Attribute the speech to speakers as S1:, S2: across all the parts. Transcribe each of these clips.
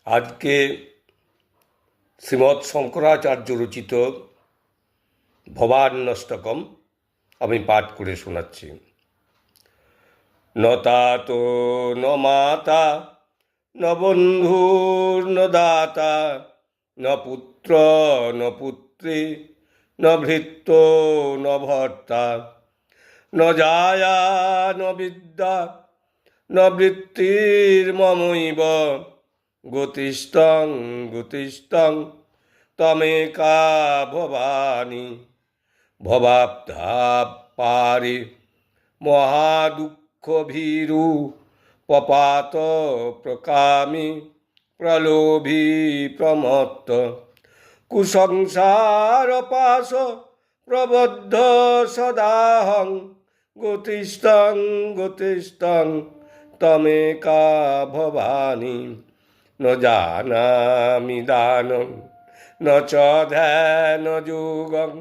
S1: আজকে শ্রীমৎ শঙ্করাচার্য রচিত ভবান্যষ্টকম আমি পাঠ করে শোনাচ্ছি। ন তাত ন মাতা ন বন্ধুর ন দাতা ন পুত্র ন পুত্রী ন ভৃত্য ন ভর্তা ন জায়া ন বিদ্যা ন বৃত্তির্মমৈব গতিস্তং গতিস্তং তমেকা ভবানী ভবাব্ধা পারে মহাদুঃখভীরু পপাত প্রকামী প্রলোভী প্রমত্ত কুসংসার পাশ প্রবদ্ধ সদাহং গতিস্তং গতিস্তং তমেকা ভবানী ন জানামি দানং ন চ ধ্যান যোগং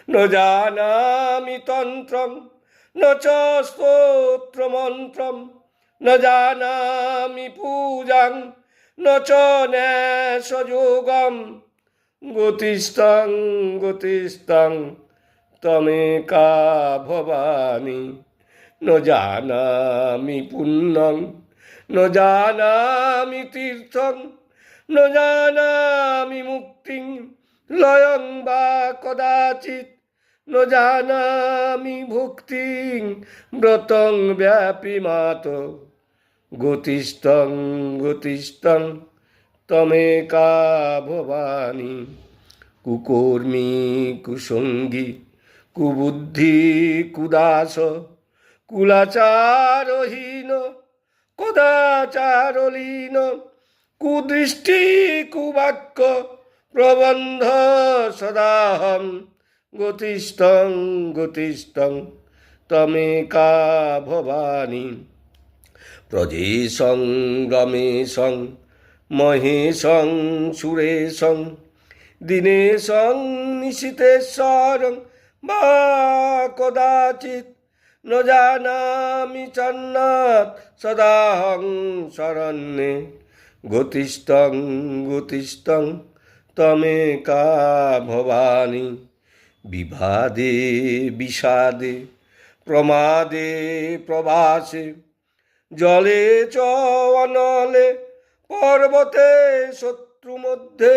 S1: ন জানামি তন্ত্রং ন চ স্তোত্রমন্ত্রম ন জানামি পূজাং ন চ ন্যাসযোগম গতিস্তং গতিস্তং তমেকা ভবানী ন জানামি পুণ্যং ন জানামি তীর্থং ন জানামি মুক্তিং লয়ং বা কদাচিৎ ন জানামি ভুক্তিং ব্রতং ব্যাপিমাত গতিস্তং গতিস্তং তমেকা ভবানী কুকর্মী কুসঙ্গী কুবুদ্ধি কুদাস কুলাচারহীন কদাচারলীন কুদৃষ্টি কুবাক্য প্রবন্ধ সদাহম গতিস্তং গতিস্তং তমেকা ভবানী প্রজেশং রমেশং মহেশং সুরেশং দিনেশং নিশীথেশ্বরং বা কদাচিৎ ন জানামি চন্নাথ সদাহং শরণ্যে গতিস্তং গতিস্তং তমেকা ভবানী বিবাদে বিষাদে প্রমাদে প্রবাসে জলে চ অনলে পর্বতে শত্রু মধ্যে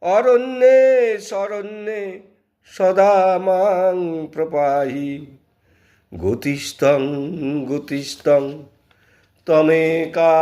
S1: অরণ্যে শরণ্যে সদা মাং প্রপাহি গতিস্তং গতিস্তং তমেকা